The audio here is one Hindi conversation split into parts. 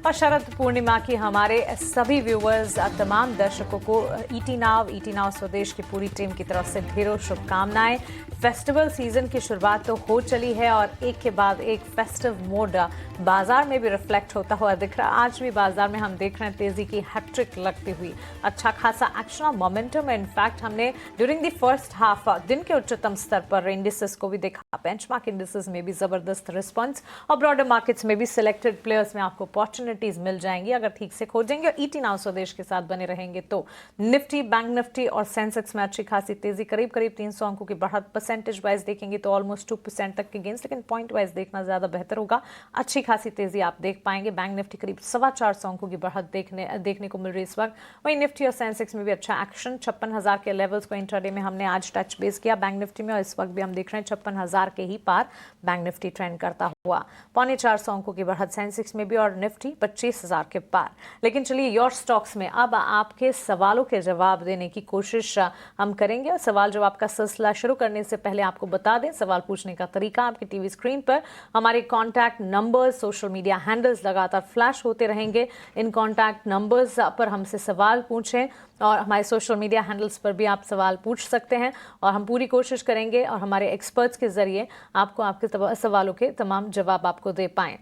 और शरद पूर्णिमा की हमारे सभी व्यूअर्स, तमाम दर्शकों को ईटी नाव स्वदेश की पूरी टीम की तरफ से ढेरों शुभकामनाएं। फेस्टिवल सीजन की शुरुआत तो हो चली है और एक के बाद एक फेस्टिव मोड बाजार में भी रिफ्लेक्ट होता हुआ दिख रहा है। आज भी बाजार में हम देख रहे हैं तेजी की हैट्रिक लगती हुई, अच्छा खासा एक्शन और मोमेंटम। इनफैक्ट हमने ड्यूरिंग द फर्स्ट हाफ दिन के उच्चतम स्तर पर इंडिसेस को भी देखा, बेंचमार्क इंडिसेस में भी जबरदस्त रिस्पॉन्स और ब्रॉडर मार्केट्स में भी सिलेक्टेड प्लेयर्स में आपको अपॉर्चुनिटीज मिल जाएंगी अगर ठीक से खोजेंगे और ईटी नाउ स्वदेश के साथ बने रहेंगे तो। निफ्टी, बैंक निफ्टी और सेंसेक्स में अच्छी खासी तेजी, करीब करीब 300 अंकों की बढ़त। परसेंटेज वाइज देखेंगे तो ऑलमोस्ट 2% तक के गेंस, लेकिन पॉइंट वाइज देखना ज्यादा बेहतर होगा। अच्छी खासी तेजी आप देख पाएंगे। बैंक निफ्टी करीब 425 अंकों की बढ़त देखने को मिल रही है इस वक्त। वहीं निफ्टी और सेंसेक्स में भी अच्छा एक्शन। 56,000 के लेवल्स को इंट्राडे में हमने आज टच बेस किया बैंक निफ्टी में, और इस वक्त भी हम देख रहे हैं 56,000 के ही पार बैंक निफ्टी ट्रेंड करता हुआ। 425 अंकों की बढ़त सेंसेक्स में भी और निफ्टी 25,000 के पार। लेकिन चलिए योर स्टॉक्स में अब आपके सवालों के जवाब देने की कोशिश हम करेंगे। और सवाल जवाब का सिलसिला शुरू करने से पहले आपको बता दें सवाल पूछने का तरीका। आपकी टीवी स्क्रीन पर हमारे contact numbers, social media handles लगातार फ्लैश होते रहेंगे। इन कॉन्टैक्ट नंबर्स पर हमसे सवाल पूछें और हमारे सोशल मीडिया हैंडल्स पर भी आप सवाल पूछ सकते हैं और हम पूरी कोशिश करेंगे और हमारे एक्सपर्ट्स के जरिए आपको आपके सवालों के तमाम जवाब आपको दे पाएं।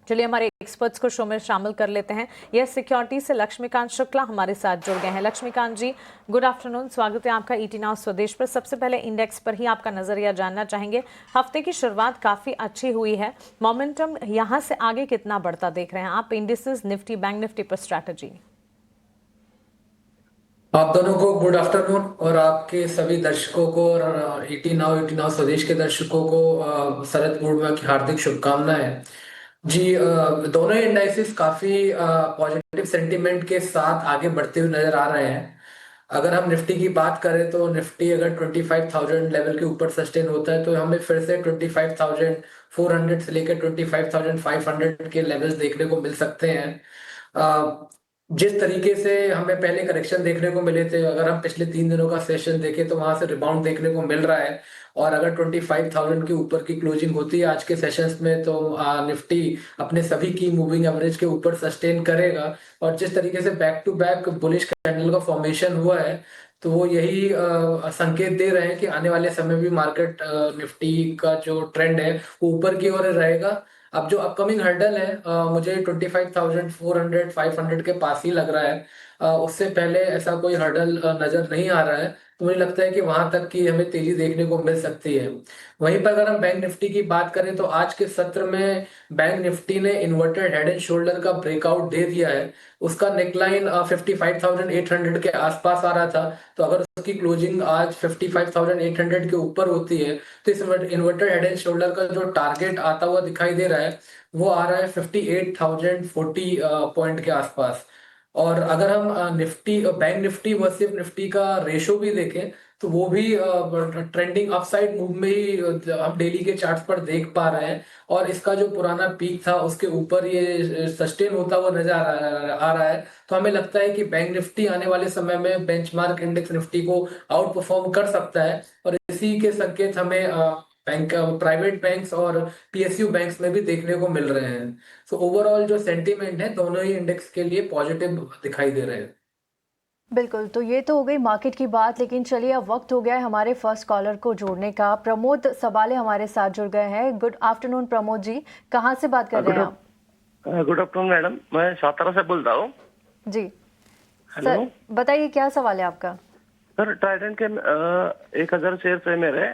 चलिए हमारे एक्सपर्ट्स को शो में शामिल कर लेते हैं। यस सिक्योरिटी से लक्ष्मीकांत शुक्ला हमारे साथ जुड़ गए हैं। लक्ष्मीकांत जी, गुड आफ्टरनून, स्वागत है आपका ईटी नाउ स्वदेश पर। सबसे पहले इंडेक्स पर ही आपका नजरिया जानना चाहेंगे। हफ्ते की शुरुआत काफी अच्छी हुई है, मोमेंटम यहां से आगे कितना बढ़ता देख रहे हैं आप? इंडिसेस, निफ्टी, बैंक निफ्टी पर स्ट्रैटेजी। आप दोनों को गुड आफ्टरनून और आपके सभी दर्शकों को और ईटी नाउ स्वदेश के दर्शकों को शरद पूर्णिमा की हार्दिक शुभकामनाएं। जी, दोनों इंडाइसेस काफी पॉजिटिव सेंटीमेंट के साथ आगे बढ़ते हुए नजर आ रहे हैं। अगर हम निफ्टी की बात करें तो निफ्टी अगर 25,000 लेवल के ऊपर सस्टेन होता है तो हमें फिर से 25,400 से लेकर 25,500 के लेवल्स देखने को मिल सकते हैं। अ, जिस तरीके से हमें पहले करेक्शन देखने को मिले थे, अगर हम पिछले 3 दिनों का सेशन देखें तो वहां से रिबाउंड देखने को मिल रहा है। और अगर 25,000 के ऊपर की क्लोजिंग होती है आज के सेशंस में तो निफ्टी अपने सभी की मूविंग एवरेज के ऊपर सस्टेन करेगा। और जिस तरीके से back to back bullish candle का फॉर्मेशन हुआ है तो वो यही संकेत दे रहे हैं कि आने वाले समय भी मार्केट निफ्टी का जो ट्रेंड है वो ऊपर की ओर रहेगा। अब जो अपकमिंग हर्डल है मुझे 25,400 500 के पास ही लग रहा है। उससे पहले ऐसा कोई हर्डल नजर नहीं आ रहा है, तो मुझे लगता है कि वहां तक की हमें तेजी देखने को मिल सकती है। वहीं पर अगर हम बैंक निफ्टी की बात करें तो आज के सत्र में बैंक निफ्टी ने इन्वर्टेड हेड एंड शोल्डर का ब्रेकआउट दे दिया है। उसका नेकलाइन 55,800 के आसपास आ रहा था, तो अगर उसकी क्लोजिंग आज 55,800 के ऊपर होती है तो इस इन्वर्टेड हेड एंड शोल्डर का जो टारगेट आता हुआ दिखाई दे रहा है वो आ रहा है 58,040 पॉइंट के आसपास। और अगर हम Nifty bank Nifty versus Nifty का रेशो भी देखें तो वो भी ट्रेंडिंग अपसाइड मूव में ही हम डेली के चार्ट्स पर देख पा रहे हैं। और इसका जो पुराना पीक था उसके ऊपर ये सस्टेन होता हुआ नजर आ रहा है। तो हमें लगता है कि बैंक निफ्टी आने वाले समय में बेंचमार्क इंडेक्स निफ्टी को आउट परफॉर्म कर सकता है। और इसी के संकेत हमें बैंक प्राइवेट बैंक्स और पीएसयू बैंक्स में भी देखने को मिल रहे हैं। सो ओवरऑल जो सेंटीमेंट है दोनों ही इंडेक्स के लिए पॉजिटिव दिखाई दे रहे हैं। बिल्कुल, तो ये तो हो गई मार्केट की बात, लेकिन चलिए अब वक्त हो गया है हमारे फर्स्ट कॉलर को जोड़ने का। प्रमोद सबाले हमारे साथ जुड़ गए हैं। गुड आफ्टरनून प्रमोद जी, कहाँ से बात कर रहे हैं आप? गुड आफ्टरनून मैडम, मैं सातारा से बोल रहा हूँ। जी हेलो सर, बताइए क्या सवाल है आपका? सर, ट्राइडेंट के 1,000 शेयर है मेरे।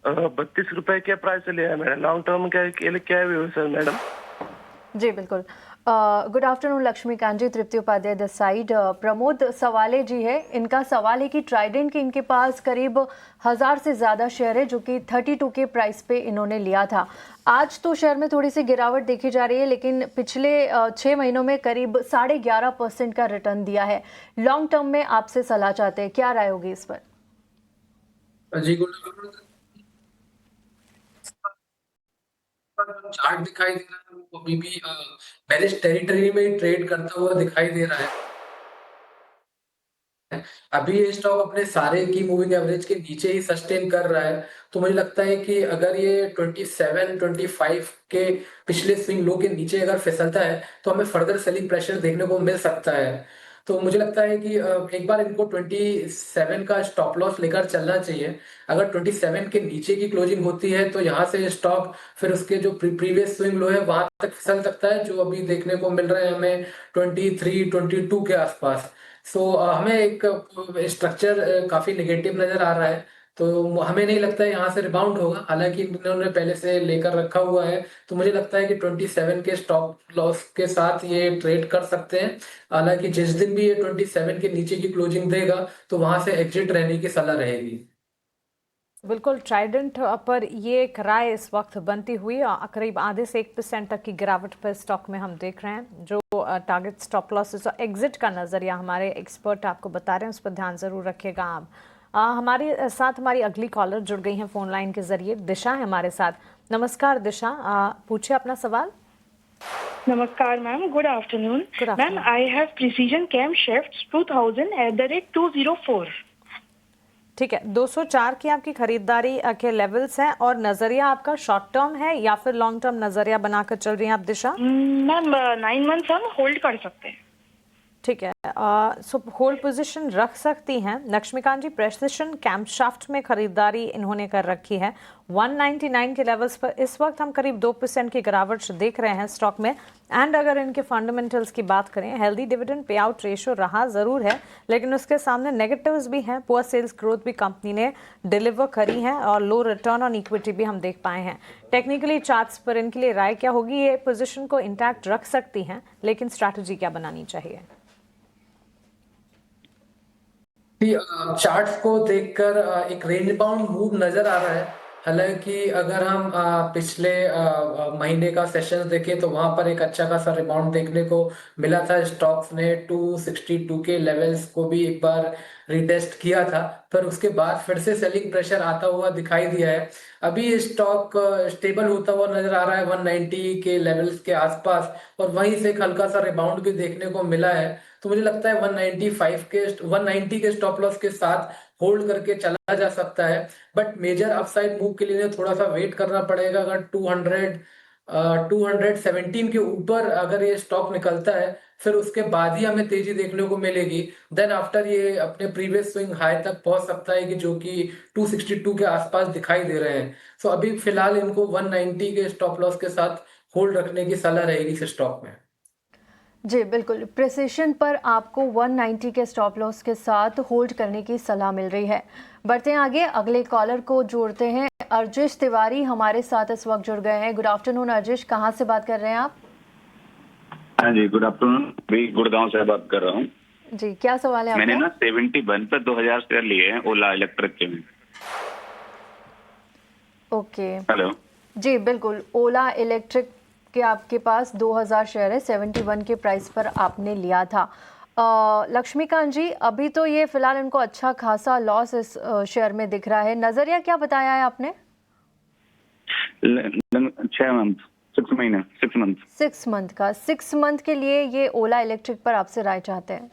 32 रुपए के प्राइस से लिया है मैंने। लॉन्ग टर्म के लिए क्या है सर मैडम? जी बिल्कुल। Good afternoon Laxmikant ji, Tripti Upadhyay this side. Pramod Sawale ji है, इनका सवाल है कि ट्राइडेंट के इनके पास करीब 1,000 से ज़्यादा शेयर है जो कि 32 के प्राइस पे इन्होंने लिया था। आज तो शेयर में थोड़ी सी गिरावट देखी जा रही है, लेकिन पिछले 6 महीनों में करीब 11.5% का रिटर्न दिया है। लॉन्ग टर्म में आपसे सलाह चाहते हैं, क्या राय होगी इस पर? जी गुड। चार्ट दिखाई दे रहा है वो अभी भी बेरिश टेरिटरी में ट्रेड करता हुआ दिखाई दे रहा है। अभी ये स्टॉक अपने सारे की मूविंग एवरेज के नीचे ही सस्टेन कर रहा है। तो मुझे लगता है कि अगर ये 27-25 के पिछले स्विंग लो के नीचे अगर फिसलता है तो हमें फर्दर सेलिंग प्रेशर देखने को मिल सकता है। तो मुझे लगता है कि एक बार इनको 27 का स्टॉप लॉस लेकर चलना चाहिए। अगर 27 के नीचे की क्लोजिंग होती है तो यहाँ से स्टॉक फिर उसके जो प्रीवियस स्विंग लो है वहां तक फिसल सकता है, जो अभी देखने को मिल रहे हैं हमें 23-22 के आसपास। सो हमें एक स्ट्रक्चर काफी नेगेटिव नजर आ रहा है। तो हमें नहीं लगता है यहाँ से रिबाउंड होगा, हालांकि इन्होंने पहले से लेकर रखा हुआ है। तो मुझे लगता है कि 27 के स्टॉप लॉस के साथ ये ट्रेड कर सकते हैं। हालांकि जिस दिन भी ये 27 के नीचे की क्लोजिंग देगा तो वहां से एग्जिट रहने की सलाह रहेगी। बिल्कुल, ट्राइडेंट पर ये एक राय इस वक्त बनती हुई करीब आधे से 1% तक की गिरावट पर स्टॉक में हम देख रहे हैं। जो टारगेट स्टॉप लॉसेस और एग्जिट का नजरिया हमारे एक्सपर्ट आपको बता रहे हैं, उस पर ध्यान जरूर रखिएगा आप। हमारे साथ हमारी अगली कॉलर जुड़ गई हैं फोन लाइन के जरिए। दिशा है हमारे साथ। नमस्कार दिशा, पूछिए अपना सवाल। नमस्कार ma'am, good afternoon. Good ma'am, afternoon. I have precision cam shifts 2000 @ 204। ठीक है, 204 की आपकी खरीदारी के लेवल्स हैं और नजरिया आपका शॉर्ट टर्म है या फिर लॉन्ग टर्म नजरिया बनाकर चल रही हैं आप दिशा? मैम 9 मंथ्स हम होल्ड कर सकते हैं। ठीक है, सो होल्ड पोजीशन रख सकती हैं। लक्ष्मीकांत जी, प्रेसिशन कैम्पशाफ्ट में खरीदारी इन्होंने कर रखी है 199 के लेवल्स पर। इस वक्त हम करीब 2% की गिरावट देख रहे हैं स्टॉक में। एंड अगर इनके फंडामेंटल्स की बात करें, healthy dividend pay out ratio रहा ज़रूर है, लेकिन उसके सामने नेगेटिव्स भी हैं। पुअर सेल्स ग्रोथ भी कंपनी ने डिलीवर करी है और लो रिटर्न ऑन इक्विटी भी हम देख पाए हैं। टेक्निकली चार्ट्स पर इनके लिए राय क्या होगी? ये पोजिशन को इंटैक्ट रख सकती हैं, लेकिन स्ट्रैटेजी क्या बनानी चाहिए? चार्ट्स को देखकर एक रेंज बाउंड मूव नजर आ रहा है। हालांकि अगर हम पिछले महीने का सेशन देखें तो वहां पर एक अच्छा खासा रिबाउंड देखने को मिला था। स्टॉक्स ने 262 के लेवल्स को भी एक बार रिटेस्ट किया था, पर उसके बाद फिर से सेलिंग प्रेशर आता हुआ दिखाई दिया है। अभी स्टॉक स्टेबल होता हुआ नजर आ रहा है 190 के लेवल्स के आसपास, और वहीं से एक हल्का सा रिबाउंड भी देखने को मिला है। तो मुझे लगता है 190 के स्टॉप लॉस के साथ होल्ड करके चला जा सकता है। बट मेजर अपसाइड मूव के लिए थोड़ा सा वेट करना पड़ेगा। अगर 217 के ऊपर अगर ये स्टॉक निकलता है, फिर उसके बाद ही हमें तेजी देखने को मिलेगी। देन आफ्टर ये अपने प्रीवियस स्विंग हाई तक पहुंच सकता है, कि जो कि 262 के आसपास दिखाई दे रहे हैं। सो अभी फिलहाल इनको 190 के स्टॉप लॉस के साथ होल्ड रखने की सलाह रहेगी इस स्टॉक में। जी बिल्कुल, प्रिसिशन पर आपको 190 के स्टॉप लॉस के साथ होल्ड करने की सलाह मिल रही है। बढ़ते हैं आगे, अगले कॉलर को जोड़ते हैं। अर्जिश तिवारी हमारे साथ इस वक्त जुड़ गए हैं। गुड आफ्टरनून अर्जिश, कहाँ से बात कर रहे हैं आप? हाँ जी, गुड आफ्टरनून। भी गुड़गांव से बात कर रहा हूँ। जी, क्या सवाल है आपका? मैंने ना 71 पे 2000 शेयर लिए हैं ओला इलेक्ट्रिक के में। ओके, हेलो जी बिल्कुल, ओला इलेक्ट्रिक के आपके पास 2000 शेयर है, 71 के प्राइस पर आपने लिया था। लक्ष्मीकांत जी, अभी तो ये फिलहाल इनको अच्छा खासा लॉस इस शेयर में दिख रहा है। नजरिया क्या बताया है आपने? 6 मंथ 6 महीने 6 मंथ 6 मंथ का, 6 मंथ के लिए ये ओला इलेक्ट्रिक पर आपसे राय चाहते हैं।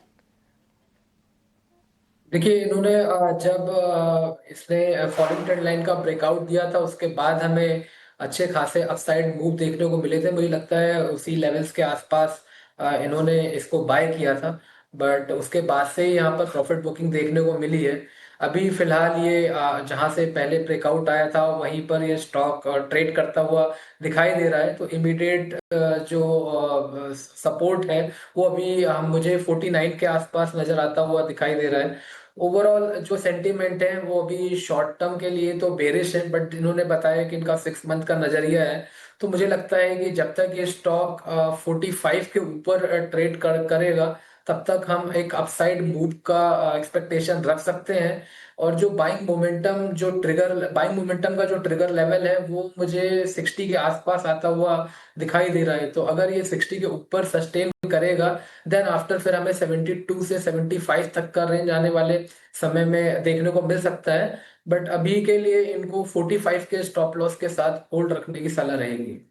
देखिए, इन्होंने जब इसने फॉलिंग ट्रेंड लाइन का ब्रेकआउट दिया था, उसके बाद हमें अच्छे खासे अपसाइड मूव देखने को मिले थे। मुझे लगता है उसी लेवल्स के आसपास इन्होंने इसको बाय किया था, बट उसके बाद से ही यहाँ पर प्रॉफिट बुकिंग देखने को मिली है। अभी फिलहाल ये जहाँ से पहले ब्रेकआउट आया था वहीं पर ये स्टॉक ट्रेड करता हुआ दिखाई दे रहा है। तो इमीडिएट जो सपोर्ट है वो अभी मुझे 49 के आसपास नजर आता हुआ दिखाई दे रहा है। ओवरऑल जो सेंटीमेंट है वो अभी शॉर्ट टर्म के लिए तो बेरिश है, बट इन्होंने बताया कि इनका 6 मंथ का नजरिया है। तो मुझे लगता है कि जब तक ये स्टॉक 45 के ऊपर ट्रेड करेगा, तब तक हम एक अपसाइड मूव का एक्सपेक्टेशन रख सकते हैं। और जो बाइंग मोमेंटम का जो ट्रिगर लेवल है वो मुझे 60 के आसपास आता हुआ दिखाई दे रहा है। तो अगर ये 60 के ऊपर सस्टेन करेगा, देन आफ्टर फिर हमें 72 से 75 तक का रेंज आने वाले समय में देखने को मिल सकता है। बट अभी के लिए इनको 45 के स्टॉप लॉस के साथ होल्ड रखने की सलाह रहेगी।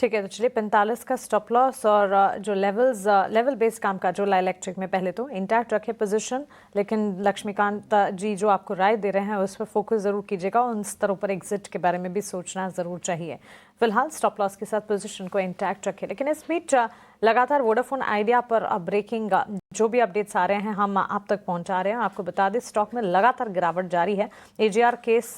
ठीक है, तो चलिए 45 का स्टॉप लॉस और जो लेवल बेस काम का जो इलेक्ट्रिक में पहले तो इंटैक्ट रखे पोजीशन, लेकिन लक्ष्मीकांत जी जो आपको राय दे रहे हैं उस पर फोकस जरूर कीजिएगा, उन स्तरों पर एग्जिट के बारे में भी सोचना जरूर चाहिए। फिलहाल स्टॉप लॉस के साथ पोजीशन को इंटैक्ट रखें। लेकिन इस बीच लगातार वोडाफोन आइडिया पर ब्रेकिंग जो भी अपडेट्स आ रहे हैं हम आप तक पहुंचा रहे हैं। आपको बता दें स्टॉक में लगातार गिरावट जारी है। एजीआर केस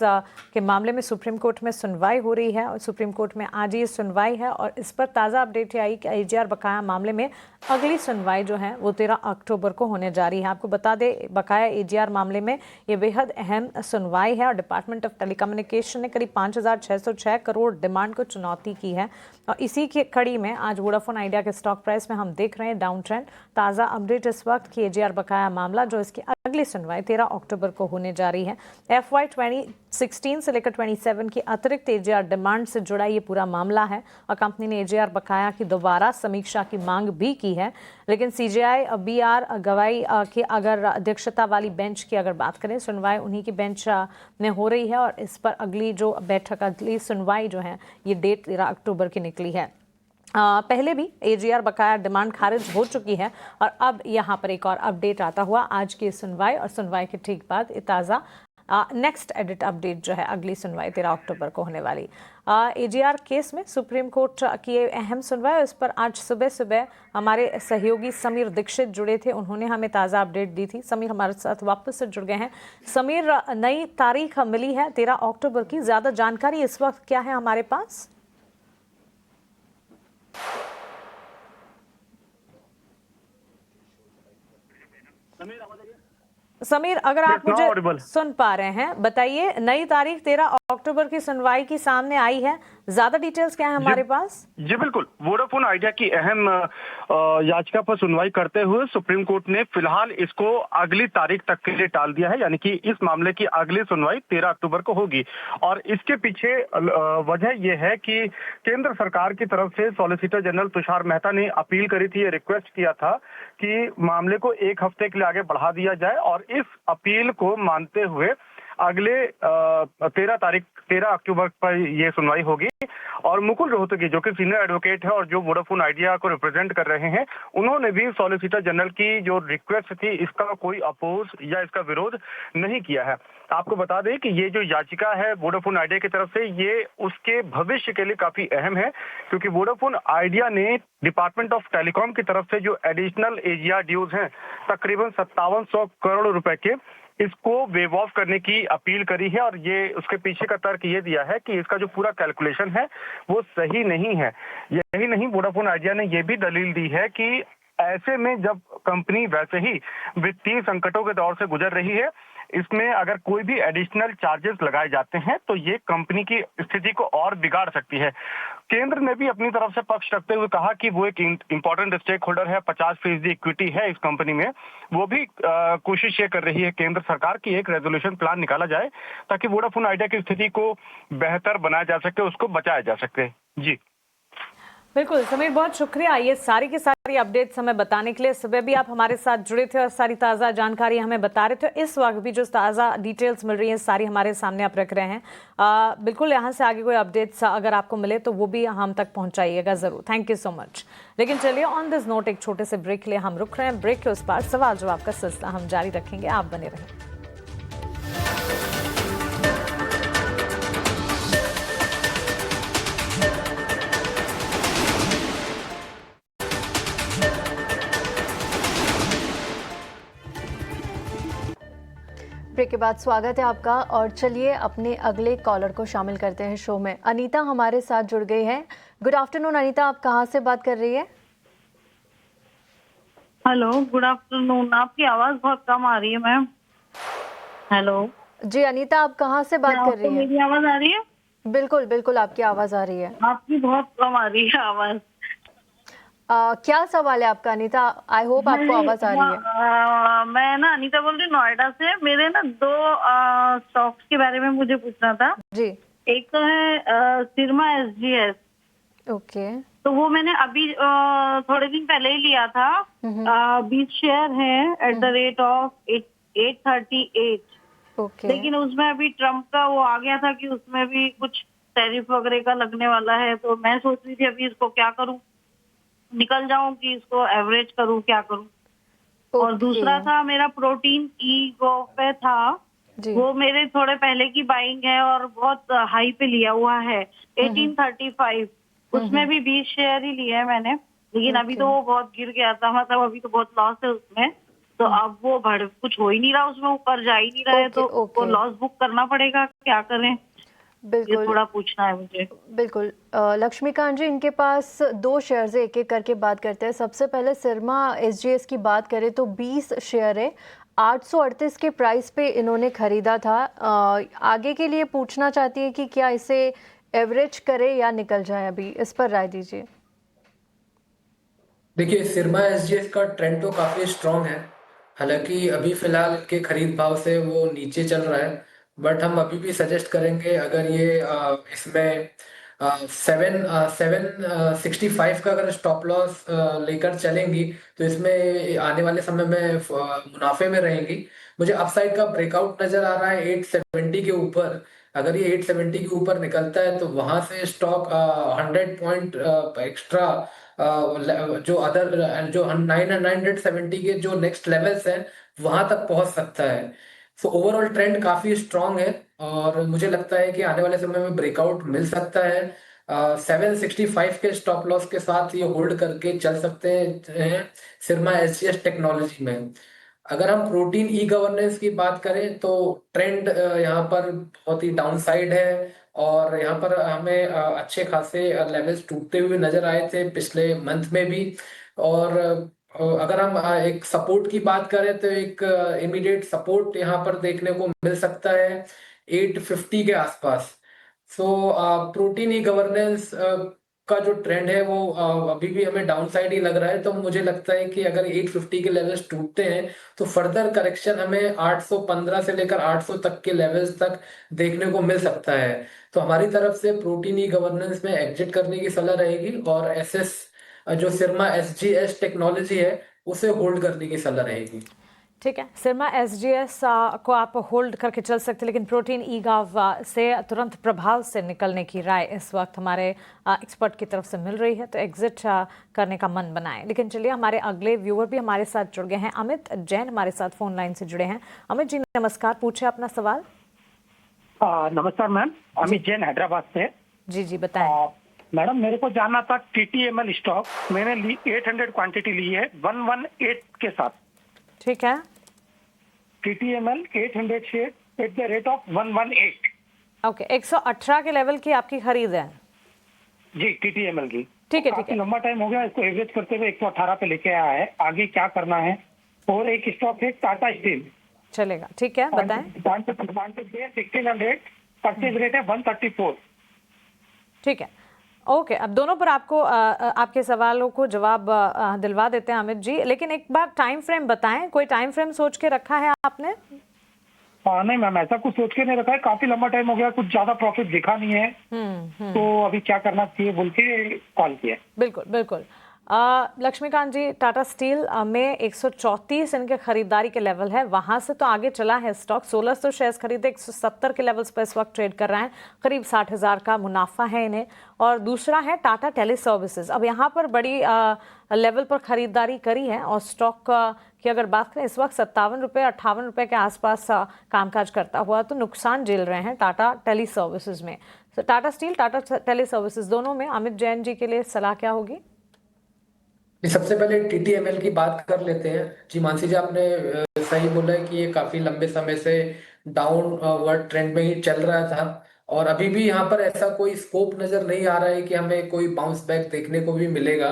के मामले में सुप्रीम कोर्ट में सुनवाई हो रही है और सुप्रीम कोर्ट में आज ये सुनवाई है और इस पर ताज़ा अपडेट आई कि एजीआर बकाया मामले में अगली सुनवाई जो है वो 13 अक्टूबर को होने जा रही है। आपको बता दें बकाया एजीआर मामले में ये बेहद अहम सुनवाई है और डिपार्टमेंट ऑफ टेलीकम्युनिकेशन ने करीब 5,606 करोड़ डिमांड को चुनौती की है और इसी की कड़ी में आज वोडाफोन आइडिया के स्टॉक प्राइस में हम देख रहे हैं डाउन ट्रेंड। ताज़ा अपडेट इस वक्त की एजीआर बकाया मामला जो इसकी अगली सुनवाई 13 अक्टूबर को होने जा रही है। FY 2016 से लेकर 27 की अतिरिक्त एजीआर डिमांड से जुड़ा ये पूरा मामला है और कंपनी ने एजीआर बकाया की दोबारा समीक्षा की मांग भी की है। लेकिन CJI BR गवाही की अगर अध्यक्षता वाली बेंच की अगर बात करें, सुनवाई उन्हीं की बेंच में हो रही है और इस पर अगली जो बैठक अगली सुनवाई जो है ये डेट 13 अक्टूबर की निकली है। पहले भी एजीआर बकाया डिमांड खारिज हो चुकी है और अब यहाँ पर एक और अपडेट आता हुआ आज की सुनवाई और सुनवाई के ठीक बाद ताज़ा नेक्स्ट एडिट अपडेट जो है अगली सुनवाई 13 अक्टूबर को होने वाली। एजीआर केस में सुप्रीम कोर्ट की अहम सुनवाई, इस पर आज सुबह सुबह हमारे सहयोगी समीर दीक्षित जुड़े थे, उन्होंने हमें ताज़ा अपडेट दी थी। समीर हमारे साथ वापस से जुड़ गए हैं। समीर, नई तारीख मिली है 13 अक्टूबर की, ज़्यादा जानकारी इस वक्त क्या है हमारे पास? समीर, अगर आप मुझे सुन पा रहे हैं बताइए, नई तारीख 13 अक्टूबर की सुनवाई की सामने आई है, ज्यादा डिटेल्स क्या है हमारे पास? जी बिल्कुल, वोडाफोन आइडिया की अहम याचिका पर सुनवाई करते हुए सुप्रीम कोर्ट ने फिलहाल इसको अगली तारीख तक के लिए टाल दिया है, यानी कि इस मामले की अगली सुनवाई 13 अक्टूबर को होगी। और इसके पीछे वजह यह है कि केंद्र सरकार की तरफ से सॉलिसिटर जनरल तुषार मेहता ने अपील करी थी, रिक्वेस्ट किया था कि मामले को 1 हफ्ते के लिए आगे बढ़ा दिया जाए और इस अपील को मानते हुए अगले 13 अक्टूबर पर यह सुनवाई होगी। और मुकुल रोहतगी जो कि सीनियर एडवोकेट है और जो वोडाफोन आइडिया को रिप्रेजेंट कर रहे हैं, उन्होंने भी सॉलिसिटर जनरल की जो रिक्वेस्ट थी इसका कोई अपोज या इसका विरोध नहीं किया है। आपको बता दें कि ये जो याचिका है वोडाफोन आइडिया की तरफ से, ये उसके भविष्य के लिए काफी अहम है, क्योंकि वोडाफोन आइडिया ने डिपार्टमेंट ऑफ टेलीकॉम की तरफ से जो एडिशनल एजीआर ड्यूज हैं तकरीबन 5700 करोड़ रुपए के, इसको वेव ऑफ करने की अपील करी है। और ये उसके पीछे का तर्क ये दिया है कि इसका जो पूरा कैलकुलेशन है वो सही नहीं है। यही नहीं, वोडाफोन आइडिया ने ये भी दलील दी है कि ऐसे में जब कंपनी वैसे ही वित्तीय संकटों के दौर से गुजर रही है, इसमें अगर कोई भी एडिशनल चार्जेस लगाए जाते हैं तो ये कंपनी की स्थिति को और बिगाड़ सकती है। केंद्र ने भी अपनी तरफ से पक्ष रखते हुए कहा कि वो एक इंपॉर्टेंट स्टेक होल्डर है, 50% इक्विटी है इस कंपनी में। वो भी कोशिश ये कर रही है केंद्र सरकार की एक रेजोल्यूशन प्लान निकाला जाए ताकि वोडाफोन आइडिया की स्थिति को बेहतर बनाया जा सके, उसको बचाया जा सके। जी बिल्कुल समीर, बहुत शुक्रिया ये सारी की सारी अपडेट्स हमें बताने के लिए। सुबह भी आप हमारे साथ जुड़े थे और सारी ताज़ा जानकारी हमें बता रहे थे। इस वक्त भी जो ताज़ा डिटेल्स मिल रही हैं सारी हमारे सामने आप रख रहे हैं। बिल्कुल यहाँ से आगे कोई अपडेट्स अगर आपको मिले तो वो भी हम तक पहुँचाइएगा ज़रूर। Thank you so much. लेकिन चलिए ऑन दिस नोट एक छोटे से ब्रेक के लिए हम रुक रहे हैं। ब्रेक के उस पार सवाल जवाब का सिलसिला हम जारी रखेंगे, आप बने रहें। ब्रेक के बाद स्वागत है आपका और चलिए अपने अगले कॉलर को शामिल करते हैं शो में। अनीता हमारे साथ जुड़ गई है। गुड आफ्टरनून अनीता, आप कहाँ से बात कर रही है? Hello, good afternoon. आपकी आवाज बहुत कम आ रही है मैम। हेलो जी अनीता, आप कहाँ से बात कर रही है? मेरी आवाज आ रही है? बिल्कुल बिल्कुल आपकी आवाज आ रही है। आपकी बहुत कम आ रही है आवाज। क्या सवाल है आपका अनीता? आई होप आपको आवाज आ रही है। मैं ना अनीता बोल रही हूँ नोएडा से। मेरे ना 2 स्टॉक्स के बारे में मुझे पूछना था जी। एक तो है सिरमा SGS। ओके, तो वो मैंने अभी थोड़े दिन पहले ही लिया था। 20 शेयर है at the rate of 838। Okay. लेकिन उसमें अभी ट्रम्प का वो आ गया था कि उसमें भी कुछ टैरिफ वगैरह का लगने वाला है, तो मैं सोच रही थी अभी इसको क्या करूं, निकल जाऊं कि इसको एवरेज करूं, क्या करूं। और ओके दूसरा था मेरा प्रोटीन ई गो पे था, जी। वो मेरे थोड़े पहले की बाइंग है और बहुत हाई पे लिया हुआ है 1835, उसमें भी 20 शेयर ही लिए हैं मैंने, लेकिन अभी तो वो बहुत गिर गया था, मतलब अभी तो बहुत लॉस है उसमें। तो अब वो बढ़ कुछ हो ही नहीं रहा, उसमें ऊपर जा ही नहीं रहा है, ओके तो वो ओके लॉस बुक करना पड़ेगा, क्या करें, ये बिल्कुल थोड़ा पूछना है मुझे। बिल्कुल लक्ष्मीकांत जी, इनके पास दो शेयर्स है, एक एक करके बात करते हैं। सबसे पहले सिरमा एसजीएस की बात करें तो 20 शेयर है, 838 के प्राइस पे इन्होंने खरीदा था। आगे के लिए पूछना चाहती है कि क्या इसे एवरेज करे या निकल जाए, अभी इस पर राय दीजिए। देखिए, सिरमा एसजीएस का ट्रेंड तो काफी स्ट्रांग है। हालांकि अभी फिलहाल के खरीद भाव से वो नीचे चल रहा है, बट हम अभी भी सजेस्ट करेंगे, अगर ये इसमें 765 का अगर स्टॉप लॉस लेकर चलेंगी तो इसमें आने वाले समय में मुनाफे में रहेंगी। मुझे अपसाइड का ब्रेकआउट नजर आ रहा है 870 के ऊपर। अगर ये 870 के ऊपर निकलता है तो वहां से स्टॉक 100 पॉइंट एक्स्ट्रा, जो अदर जो 970 के जो नेक्स्ट लेवल्स हैं वहां तक पहुंच सकता है। सो ओवरऑल ट्रेंड काफी स्ट्रांग है और मुझे लगता है कि आने वाले समय में ब्रेकआउट मिल सकता है। 765 के स्टॉप लॉस के साथ ये होल्ड करके चल सकते हैं सिरमा एसजीएस टेक्नोलॉजी में। अगर हम प्रोटीन ई गवर्नेंस की बात करें तो ट्रेंड यहाँ पर बहुत ही डाउन साइड है और यहाँ पर हमें अच्छे खासे लेवल्स टूटते हुए नजर आए थे पिछले मंथ में भी। और अगर हम एक सपोर्ट की बात करें तो एक इमीडिएट सपोर्ट यहाँ पर देखने को मिल सकता है 850 के आसपास। सो प्रोटीन ई गवर्नेंस का जो ट्रेंड है वो अभी भी हमें डाउन साइड ही लग रहा है, तो मुझे लगता है कि अगर 850 के लेवल्स टूटते हैं तो फर्दर करेक्शन हमें 815 से लेकर 800 तक के लेवल्स तक देखने को मिल सकता है। तो हमारी तरफ से प्रोटीन ई गवर्नेंस में एग्जिट करने की सलाह रहेगी और एसएस जो सिरमा एसजीएस टेक्नोलॉजी है उसे होल्ड करने की सलाह रहेगी। ठीक है, सिरमा एसजीएस को आप होल्ड करके चल सकते, लेकिन प्रोटीन ई गाव से तुरंत प्रभाव से निकलने की राय इस वक्त हमारे एक्सपर्ट की तरफ से मिल रही है, तो एग्जिट करने का मन बनाएं। लेकिन चलिए, हमारे अगले व्यूअर भी हमारे साथ जुड़ गए हैं। अमित जैन हमारे साथ फोन लाइन से जुड़े हैं। अमित जी नमस्कार, पूछे अपना सवाल। नमस्कार मैम, अमित जैन हैदराबाद से। जी जी बताएं। मैडम, मेरे को जानना था टीटीएमएल स्टॉक, मैंने 800 क्वांटिटी ली है 118 के साथ। ठीक है, TTML 800 share at the rate of 118। Okay, 118 के लेवल की आपकी खरीद है जी टीटीएमएल की। ठीक है, ठीक काफी है। लंबा टाइम हो गया इसको एवरेज करते हुए 118 पे लेके आया है, आगे क्या करना है। और एक स्टॉक है टाटा स्टील, चलेगा, ठीक है बताएं। 1600, परचेज रेट है 134। ठीक है, ओके, अब दोनों पर आपको आपके सवालों को जवाब दिलवा देते हैं अमित जी, लेकिन एक बार टाइम फ्रेम बताएं। कोई टाइम फ्रेम सोच के रखा है आपने? नहीं मैम, ऐसा कुछ सोच के नहीं रखा है, काफी लंबा टाइम हो गया, कुछ ज्यादा प्रॉफिट दिखा नहीं है, तो अभी क्या करना चाहिए बोल के कॉल किया। बिल्कुल बिल्कुल। लक्ष्मीकांत जी, टाटा स्टील में 134 इनके खरीदारी के लेवल है, वहां से तो आगे चला है स्टॉक। 1600 शेयर्स खरीदे, 170 के लेवल्स पर इस वक्त ट्रेड कर रहे हैं, करीब 60,000 का मुनाफा है इन्हें। और दूसरा है टाटा टेली सर्विसेज, अब यहाँ पर बड़ी लेवल पर खरीदारी करी है और स्टॉक की अगर बात करें इस वक्त 57 रुपये 58 रुपये के आसपास कामकाज करता हुआ, तो नुकसान झेल रहे हैं टाटा टेली सर्विसेज में। तो Tata steel, Tata tele services दोनों में अमित जैन जी के लिए सलाह क्या होगी? सबसे पहले टीटीएमएल की बात कर लेते हैं। जी मानसी जी, आपने सही बोला है कि ये काफी लंबे समय से डाउनवर्ड ट्रेंड में ही चल रहा था और अभी भी यहाँ पर ऐसा कोई स्कोप नजर नहीं आ रहा है कि हमें कोई बाउंस बैक देखने को भी मिलेगा।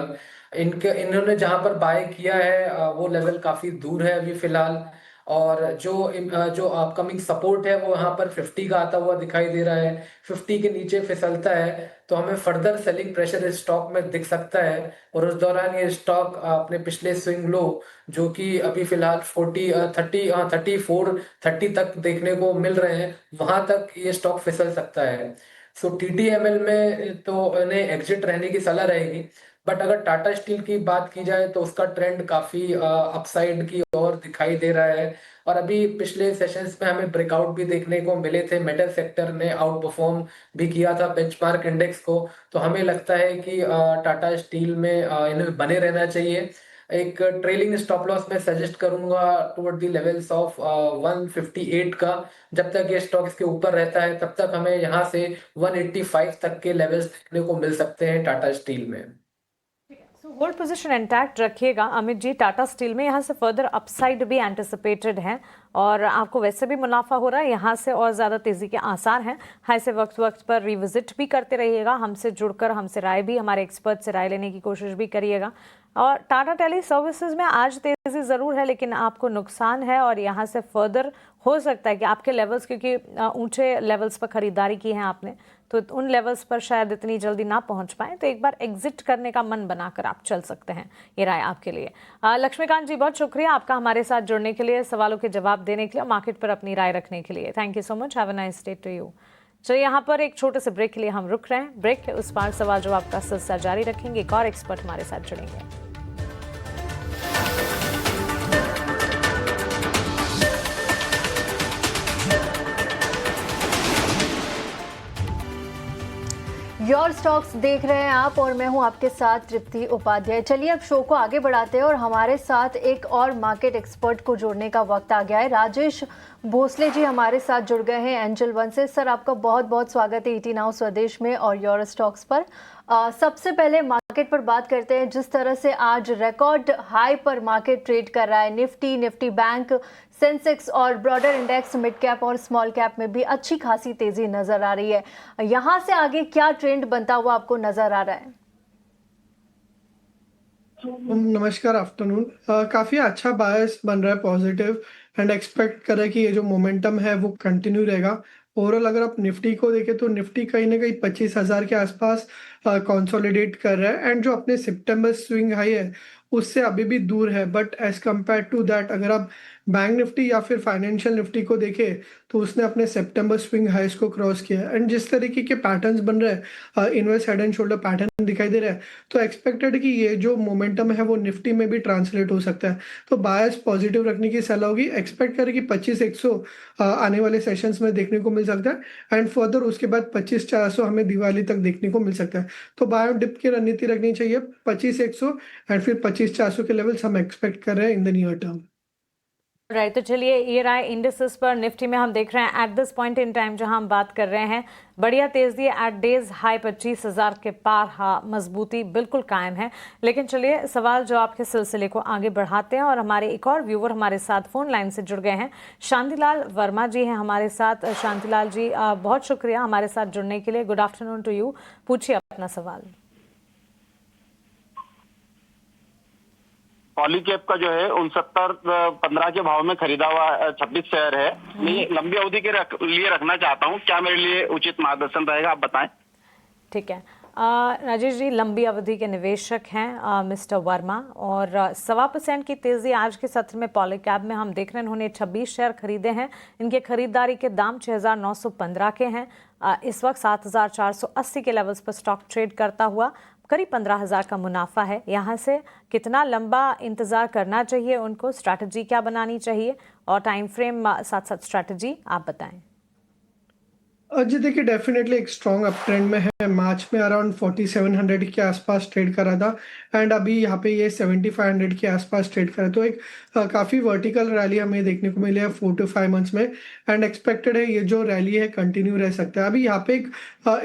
इन्होंने जहां पर बाय किया है वो लेवल काफी दूर है अभी फिलहाल, और जो अपकमिंग सपोर्ट है वो यहाँ पर 50 का आता हुआ दिखाई दे रहा है। 50 के नीचे फिसलता है तो हमें फर्दर सेलिंग प्रेशर इस स्टॉक में दिख सकता है और उस दौरान ये स्टॉक अपने पिछले स्विंग लो जो कि अभी फिलहाल 34-30 तक देखने को मिल रहे हैं, वहां तक ये स्टॉक फिसल सकता है। सो टीटीएमएल में तो इन्हें एग्जिट रहने की सलाह रहेगी। बट अगर टाटा स्टील की बात की जाए तो उसका ट्रेंड काफी अपसाइड की ओर दिखाई दे रहा है। और अभी पिछले सेशंस में हमें ब्रेकआउट भी देखने को मिले थे। मेटल सेक्टर ने आउट परफॉर्म भी किया था बेंचमार्क इंडेक्स को। तो हमें लगता है कि टाटा स्टील में इन्हें बने रहना चाहिए। एक ट्रेलिंग स्टॉप लॉस में सजेस्ट करूंगा टुवर्ड द लेवल्स ऑफ 158 का। जब तक ये स्टॉक इसके ऊपर रहता है तब तक हमें यहाँ से 185 तक के लेवल्स देखने को मिल सकते हैं टाटा स्टील में। होल्ड पोजीशन इंटैक्ट रखिएगा अमित जी। टाटा स्टील में यहाँ से फर्दर अपसाइड भी एंटिसिपेटेड है और आपको वैसे भी मुनाफा हो रहा है, यहाँ से और ज़्यादा तेज़ी के आसार हैं। हाई से वक्त वक्त पर रिविजिट भी करते रहिएगा, हमसे जुड़कर हमसे राय भी, हमारे एक्सपर्ट से राय लेने की कोशिश भी करिएगा। और टाटा टेली सर्विसेज में आज तेज़ी ज़रूर है लेकिन आपको नुकसान है और यहाँ से फर्दर हो सकता है कि आपके लेवल्स, क्योंकि ऊंचे लेवल्स पर खरीदारी की है आपने, तो उन लेवल्स पर शायद इतनी जल्दी ना पहुंच पाए, तो एक बार एग्जिट करने का मन बनाकर आप चल सकते हैं। ये राय आपके लिए। लक्ष्मीकांत जी, बहुत शुक्रिया आपका हमारे साथ जुड़ने के लिए, सवालों के जवाब देने के लिए, मार्केट पर अपनी राय रखने के लिए। Thank you so much. Have a nice day to you. चलिए यहाँ पर एक छोटे से ब्रेक के लिए हम रुक रहे हैं। ब्रेक के उस पार सवाल जवाब का सिलसिला जारी रखेंगे, एक और एक्सपर्ट हमारे साथ जुड़ेंगे। योर स्टॉक्स देख रहे हैं आप और मैं हूं आपके साथ तृप्ति उपाध्याय। चलिए अब शो को आगे बढ़ाते हैं और हमारे साथ एक और मार्केट एक्सपर्ट को जोड़ने का वक्त आ गया है। राजेश भोसले जी हमारे साथ जुड़ गए हैं एंजल वन से। सर, आपका बहुत बहुत स्वागत है ईटी नाउ स्वदेश में और योर स्टॉक्स पर। सबसे पहले मार्केट पर बात करते हैं। जिस तरह से आज रिकॉर्ड हाई पर मार्केट ट्रेड कर रहा है, निफ्टी बैंक, सेंसेक्स और ब्रॉडर इंडेक्स मिड कैप और स्मॉल कैप में भी अच्छी खासी तेजी नजर आ रही है। यहां से आगे क्या ट्रेंड बनता हुआ आपको नजर आ रहा है? नमस्कार, आफ्टरनून। काफी अच्छा बायस बन रहा है, पॉजिटिव, एंड एक्सपेक्ट कर रहे हैं कि ये जो मोमेंटम है वो कंटिन्यू रहेगा। ओवरऑल अगर आप निफ्टी को देखें तो निफ्टी कहीं ना कहीं 25,000 के आसपास कंसोलिडेट कर रहा है, एंड जो अपने सितंबर स्विंग हाई है उससे अभी भी दूर है। But as compare to that अगर आप बैंक निफ्टी या फिर फाइनेंशियल निफ्टी को देखें तो उसने अपने सितंबर स्विंग हाइस को क्रॉस किया। एंड जिस तरीके के पैटर्न्स बन रहे हैं, inverse head and shoulder pattern दिखाई दे रहा है, तो एक्सपेक्टेड कि ये जो मोमेंटम है वो निफ्टी में भी ट्रांसलेट हो सकता है। तो बायस पॉजिटिव रखने की सलाह होगी। एक्सपेक्ट करें कि 25,100 आने वाले सेशंस में देखने को मिल सकता है, एंड फर्दर उसके बाद 25,400 हमें दिवाली तक देखने को मिल सकता है। तो बायो डिप की रणनीति रखनी चाहिए। 25,100 एंड फिर 25,400 के लेवल्स हम एक्सपेक्ट कर रहे हैं in the near term. Right, तो चलिए ये रहा इंडिसेस पर। निफ्टी में हम देख रहे हैं at this point in time जहां हम बात कर रहे हैं, बढ़िया तेजी एट डेज हाई 25,000 के पार। हाँ, मजबूती बिल्कुल कायम है। लेकिन चलिए सवाल जवाब के सिलसिले को आगे बढ़ाते हैं और हमारे एक और व्यूवर हमारे साथ फोन लाइन से जुड़ गए हैं। शांतिलाल वर्मा जी हैं हमारे साथ। शांतिलाल जी, बहुत शुक्रिया हमारे साथ जुड़ने के लिए। Good afternoon to you. पूछिए अपना सवाल। पॉलीकैब का जो है 69.15 के भाव में खरीदा हुआ 26 शेयर है। मैं ये लंबी अवधि के लिए रखना चाहता हूँ, क्या मेरे लिए उचित मार्गदर्शन रहेगा, आप बताएं। ठीक है राजेश जी, लंबी अवधि के निवेशक हैं मिस्टर वर्मा, और 1.25% की तेजी आज के सत्र में पॉलीकैब में हम देख रहे हैं। उन्होंने 26 शेयर खरीदे हैं। इनके खरीदारी के दाम 6,915 के हैं। इस वक्त 7,480 के लेवल्स पर स्टॉक ट्रेड करता हुआ करीब 15,000 का मुनाफा है। यहाँ से कितना लंबा इंतजार करना चाहिए उनको, स्ट्रैटेजी क्या बनानी चाहिए, और टाइम फ्रेम साथ साथ स्ट्रैटेजी आप बताएं। जी देखिए, डेफिनेटली एक स्ट्रॉन्ग अप ट्रेंड में है। मार्च में अराउंड 4700 के आसपास ट्रेड करा था, एंड अभी यहाँ पे ये 7500 के आसपास ट्रेड करा। तो एक काफ़ी वर्टिकल रैली हमें देखने को मिली है 4 to 5 मंथ्स में, एंड एक्सपेक्टेड है ये जो रैली है कंटिन्यू रह सकता है। अभी यहाँ पे एक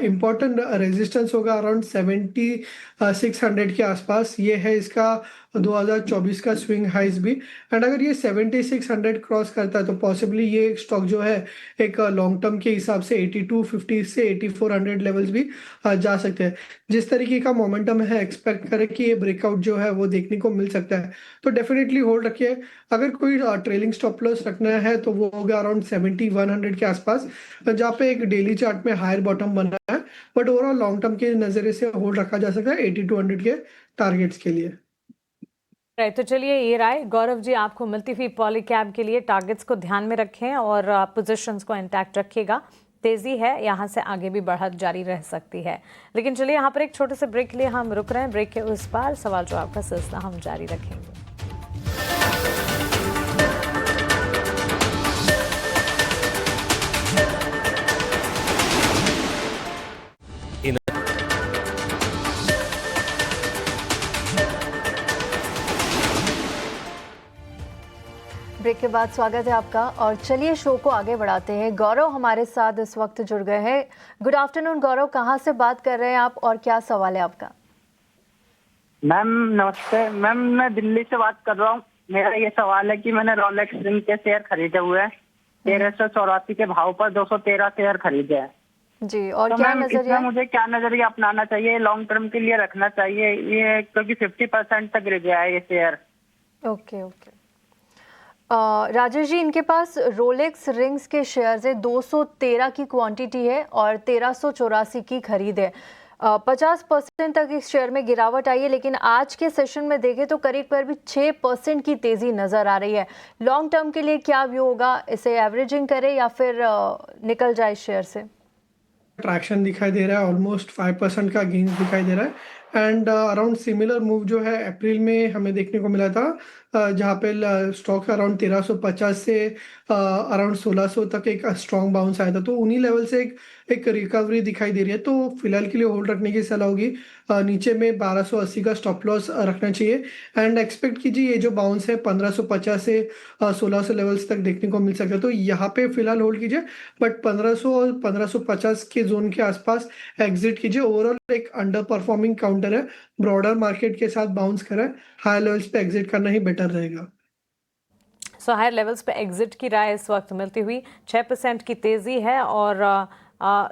इम्पॉर्टेंट रेजिस्टेंस होगा अराउंड 7600 के आसपास। ये है इसका 2024 का स्विंग हाइज भी, एंड अगर ये 7600 क्रॉस करता है तो पॉसिबली ये स्टॉक जो है एक लॉन्ग टर्म के हिसाब से 8250 से 8400 लेवल्स भी जा सकते हैं। जिस तरीके का मोमेंटम है, एक्सपेक्ट करें कि ये ब्रेकआउट जो है वो देखने को मिल सकता है। तो डेफिनेटली होल्ड रखिए। अगर कोई ट्रेलिंग स्टॉप लॉस रखना है तो वो होगा अराउंड 7100 के आसपास, जहाँ पे एक डेली चार्ट में हायर बॉटम बना है। बट ओवरऑल लॉन्ग टर्म के नजरिए से होल्ड रखा जा सकता है 8200 के टारगेट्स के लिए। राइट, तो चलिए ये राय गौरव जी आपको मिलती हुई पॉलीकैब के लिए। टारगेट्स को ध्यान में रखें और पोजीशंस को इंटैक्ट रखिएगा। तेजी है, यहाँ से आगे भी बढ़त जारी रह सकती है। लेकिन चलिए यहाँ पर एक छोटे से ब्रेक के लिए हम रुक रहे हैं। ब्रेक के उस पार सवाल जवाब का सिलसिला हम जारी रखेंगे। ब्रेक के बाद स्वागत है आपका और चलिए शो को आगे बढ़ाते हैं। गौरव हमारे साथ इस वक्त जुड़ गए हैं। गुड आफ्टरनून गौरव, कहाँ से बात कर रहे हैं आप और क्या सवाल है आपका? मैम नमस्ते मैम, मैं दिल्ली से बात कर रहा हूँ। मेरा ये सवाल है कि मैंने रोलेक्स रिंग के शेयर खरीदे हुए हैं 1384 के भाव पर 213 शेयर खरीदे हैं जी, और तो क्या मैम नजरिया? इसमें मुझे क्या नजरिया अपनाना चाहिए? लॉन्ग टर्म के लिए रखना चाहिए ये, क्योंकि 50% तक गिर गया है ये share. Okay okay Rajesh ji, इनके पास रोलेक्स रिंग्स के शेयर्स है, 213 की क्वांटिटी है और 1384 की खरीद है। 50% तक इस शेयर में गिरावट आई है, लेकिन आज के सेशन में देखें तो करीब 6% की तेजी नजर आ रही है। लॉन्ग टर्म के लिए क्या व्यू होगा? इसे एवरेजिंग करें या फिर निकल जाए शेयर से? ट्रैक्शन दिखाई दे रहा है, ऑलमोस्ट 5% का गेन दिखाई दे रहा है एंड अराउंड सिमिलर मूव जो है अप्रैल में हमें देखने को मिला था, जहाँ पे स्टॉक अराउंड 1350 से अराउंड 1600 तक एक स्ट्रॉन्ग बाउंस आया था। तो उन्हीं लेवल से एक रिकवरी दिखाई दे रही है। तो फिलहाल के लिए होल्ड रखने की सलाह होगी। नीचे में 1280 का स्टॉप लॉस रखना चाहिए एंड एक्सपेक्ट कीजिए ये जो बाउंस है 1550 से 1600 लेवल्स तक देखने को मिल सकता है। तो यहाँ पे फिलहाल होल्ड कीजिए, बट 1500 और 1550 के जोन के आसपास एग्जिट कीजिए। ओवरऑल एक अंडर परफॉर्मिंग काउंटर है, ब्रॉडर मार्केट के साथ बाउंस करा है, हाई लेवल्स पे एग्जिट करना ही बेटर रहेगा। सो हायर लेवल्स पे एग्जिट की राय इस वक्त मिलती हुई 6% की तेजी है और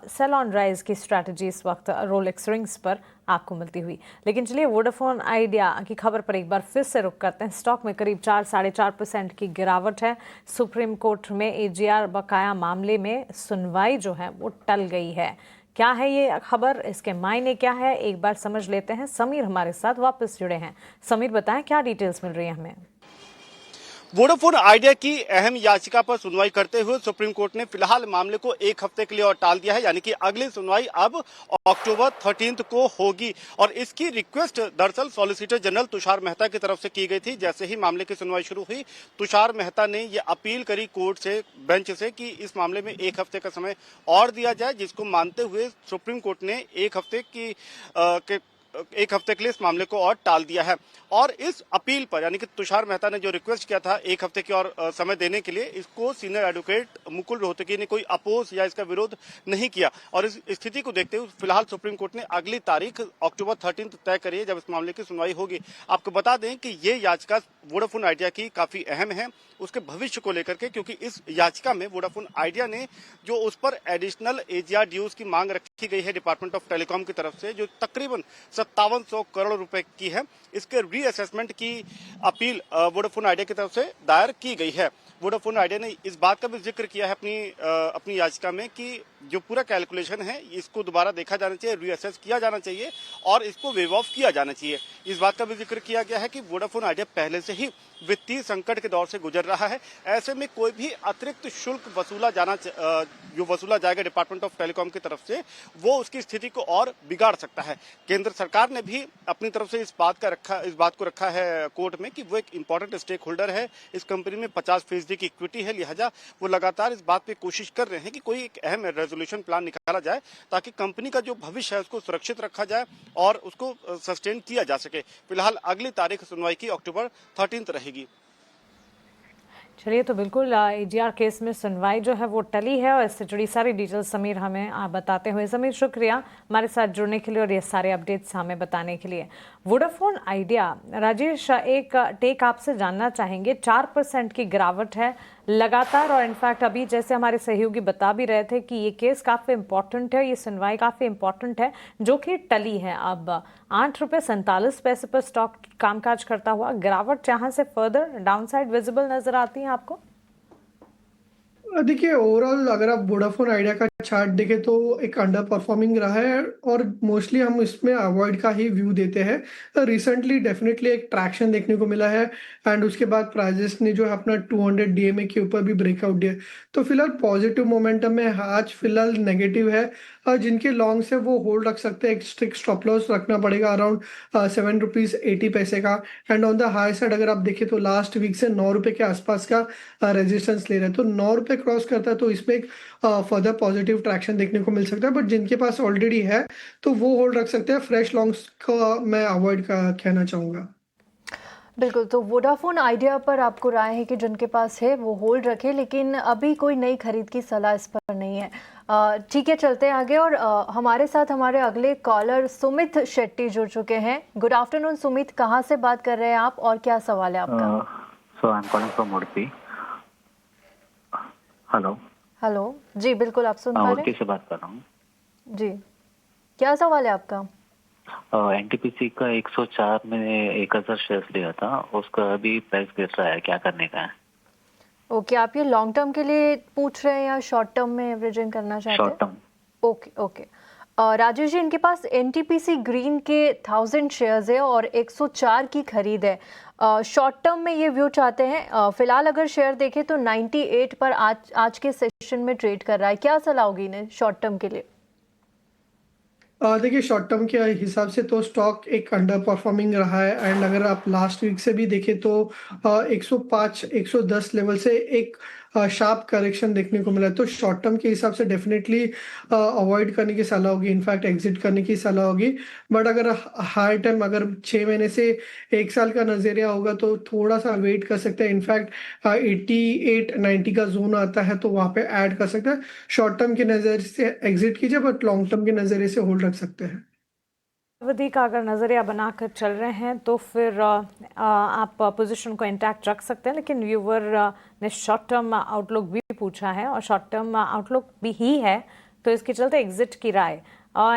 सेल ऑन राइज की स्ट्रैटेजी इस वक्त रोलेक्स रिंग्स पर आपको मिलती हुई। लेकिन चलिए वोडाफोन आइडिया की खबर पर एक बार फिर से रुक करते हैं। स्टॉक में करीब 4-4.5% की गिरावट है। सुप्रीम कोर्ट में एजीआर बकाया मामले में सुनवाई जो है वो टल गई है। क्या है ये खबर, इसके मायने क्या है, एक बार समझ लेते हैं। समीर हमारे साथ वापस जुड़े हैं। समीर बताएं क्या डिटेल्स मिल रही है हमें? वोडाफोन आइडिया की अहम याचिका पर सुनवाई करते हुए सुप्रीम कोर्ट ने फिलहाल मामले को एक हफ्ते के लिए और टाल दिया है, यानी कि अगली सुनवाई अब अक्टूबर 13 को होगी। और इसकी रिक्वेस्ट दरअसल सॉलिसिटर जनरल तुषार मेहता की तरफ से की गई थी। जैसे ही मामले की सुनवाई शुरू हुई, तुषार मेहता ने ये अपील करी कोर्ट से, बेंच से, कि इस मामले में एक हफ्ते का समय और दिया जाए, जिसको मानते हुए सुप्रीम कोर्ट ने एक हफ्ते के लिए इस मामले को और टाल दिया है। और इस अपील पर, यानी कि तुषार मेहता ने जो रिक्वेस्ट किया था एक हफ्ते की और समय देने के लिए, इसको सीनियर एडवोकेट मुकुल रोहतगी ने कोई अपोज या इसका विरोध नहीं किया। और इस स्थिति को देखते हुए फिलहाल सुप्रीम कोर्ट ने अगली तारीख अक्टूबर 13 तय करी है, जब इस मामले की सुनवाई होगी। आपको बता दें कि ये याचिका वोडाफोन आइडिया की काफी अहम है उसके भविष्य को लेकर के, क्योंकि इस याचिका में वोडाफोन आइडिया ने जो उस पर एडिशनल एजीआर ड्यूज की मांग रखी गई है डिपार्टमेंट ऑफ टेलीकॉम की तरफ से, जो तकरीबन 5700 करोड़ रुपए की है, इसके रीअसेसमेंट की अपील वोडाफोन आइडिया की तरफ से दायर की गई है। वोडाफोन आइडिया ने इस बात का भी जिक्र किया है अपनी याचिका में कि जो पूरा कैलकुलेशन है इसको दोबारा देखा जाना चाहिए, रीअसेस किया जाना चाहिए और इसको वेव ऑफ किया जाना चाहिए। इस बात का भी जिक्र किया गया है कि वोडाफोन आइडिया पहले से ही वित्तीय संकट के दौर से गुजर रहा है। ऐसे में कोई भी अतिरिक्त शुल्क जो वसूला जाएगा डिपार्टमेंट ऑफ टेलीकॉम की तरफ से, वो उसकी स्थिति को और बिगाड़ सकता है। केंद्र सरकार ने भी अपनी तरफ से इस बात को रखा है कोर्ट में कि वो एक इंपॉर्टेंट स्टेक होल्डर है, इस कंपनी में 50% की इक्विटी है, लिहाजा वो लगातार इस बात पे कोशिश कर रहे हैं कि कोई एक अहम रेजोल्यूशन प्लान निकाला जाए ताकि कंपनी का जो भविष्य है उसको सुरक्षित रखा जाए और उसको सस्टेन किया जा सके। फिलहाल अगली तारीख सुनवाई की अक्टूबर 13 रहेगी। चलिए, तो बिल्कुल एजीआर केस में सुनवाई जो है वो टली है और इससे जुड़ी सारी डिटेल्स समीर हमें बताते हुए। समीर, शुक्रिया हमारे साथ जुड़ने के लिए और ये सारे अपडेट्स हमें बताने के लिए। वोडाफोन आइडिया, राजेश एक टेक आपसे जानना चाहेंगे। 4% की गिरावट है लगातार और इनफैक्ट अभी जैसे हमारे सहयोगी बता भी रहे थे कि ये केस काफ़ी इंपॉर्टेंट है, ये सुनवाई काफ़ी इंपॉर्टेंट है जो कि टली है। अब 8 रुपये 47 पैसे पर स्टॉक कामकाज करता हुआ, गिरावट जहाँ से फर्दर डाउनसाइड विजिबल नजर आती है आपको? देखिए, ओवरऑल अगर आप वोडाफोन आइडिया का चार्ट देखें तो एक अंडर परफॉर्मिंग रहा है और मोस्टली हम इसमें अवॉइड का ही व्यू देते हैं। रिसेंटली डेफिनेटली एक ट्रैक्शन देखने को मिला है एंड उसके बाद प्राइजेस ने जो है अपना 200 डीएमए के ऊपर भी ब्रेकआउट दिया। तो फिलहाल पॉजिटिव मोमेंटम में, आज फिलहाल नेगेटिव है। जिनके लॉन्ग से वो होल्ड रख सकते हैं, एक स्ट्रिक्ट स्टॉप लॉस रखना पड़ेगा अराउंड 7 रुपीज़ 80 पैसे का। And on the high side अगर आप देखें तो लास्ट वीक से 9 रुपये के आसपास का रेजिस्टेंस ले रहे हैं। तो 9 रुपये क्रॉस करता है तो इसमें एक फर्दर पॉजिटिव ट्रैक्शन देखने को मिल सकता है। बट जिनके पास ऑलरेडी है तो वो होल्ड रख सकते हैं। फ्रेश लॉन्ग्स का मैं अवॉइड कहना चाहूँगा। बिल्कुल, तो वोडाफोन आइडिया पर आपको राय है कि जिनके पास है वो होल्ड रखे, लेकिन अभी कोई नई खरीद की सलाह इस पर नहीं है। ठीक है, चलते हैं आगे और हमारे साथ हमारे अगले कॉलर सुमित शेट्टी जुड़ चुके हैं। गुड आफ्टरनून सुमित, कहाँ से बात कर रहे हैं आप और क्या सवाल है आपका? So I am calling from Udupi. Hello hello, जी बिल्कुल, आप सुन पा रहे उडुपी हैं? से बात कर रहा हूँ। जी, क्या सवाल है आपका? एनटीपीसी का 104 में 1000 शेयर्स लिया था, उसका अभी प्राइस गिर रहा है, क्या करने का है? ओके, आप ये लॉन्ग टर्म के लिए पूछ रहे हैं या शॉर्ट टर्म में एवरेजिंग करना चाहते हैं? Short term. Okay okay. Rajesh ji, इनके पास एनटीपीसी ग्रीन के 1000 शेयर्स है और 104 की खरीद है। शॉर्ट टर्म में ये व्यू चाहते हैं। फिलहाल अगर शेयर देखें तो 98 पर आज के सेशन में ट्रेड कर रहा है। क्या सलाह होगी इन्हें शॉर्ट टर्म के लिए? देखिए, शॉर्ट टर्म के हिसाब से तो स्टॉक एक अंडर परफॉर्मिंग रहा है एंड अगर आप लास्ट वीक से भी देखें तो 105 110 लेवल से एक शार्प करेक्शन देखने को मिला। तो शॉर्ट टर्म के हिसाब से डेफिनेटली अवॉइड करने की सलाह होगी, इनफैक्ट एग्जिट करने की सलाह होगी। बट अगर हाई टाइम अगर 6 महीने से 1 साल का नजरिया होगा तो थोड़ा सा वेट कर सकते हैं। इनफैक्ट 88-90 का जोन आता है तो वहाँ पे ऐड कर सकते हैं। शॉर्ट टर्म के नज़रिए से एग्जिट कीजिए, बट लॉन्ग टर्म के नज़रिए से होल्ड रख सकते हैं। अवधि का अगर नज़रिया बनाकर चल रहे हैं तो फिर आप पोजीशन को इंटैक्ट रख सकते हैं, लेकिन व्यूवर ने शॉर्ट टर्म आउटलुक भी पूछा है और शॉर्ट टर्म आउटलुक भी ही है, तो इसके चलते एग्जिट की राय।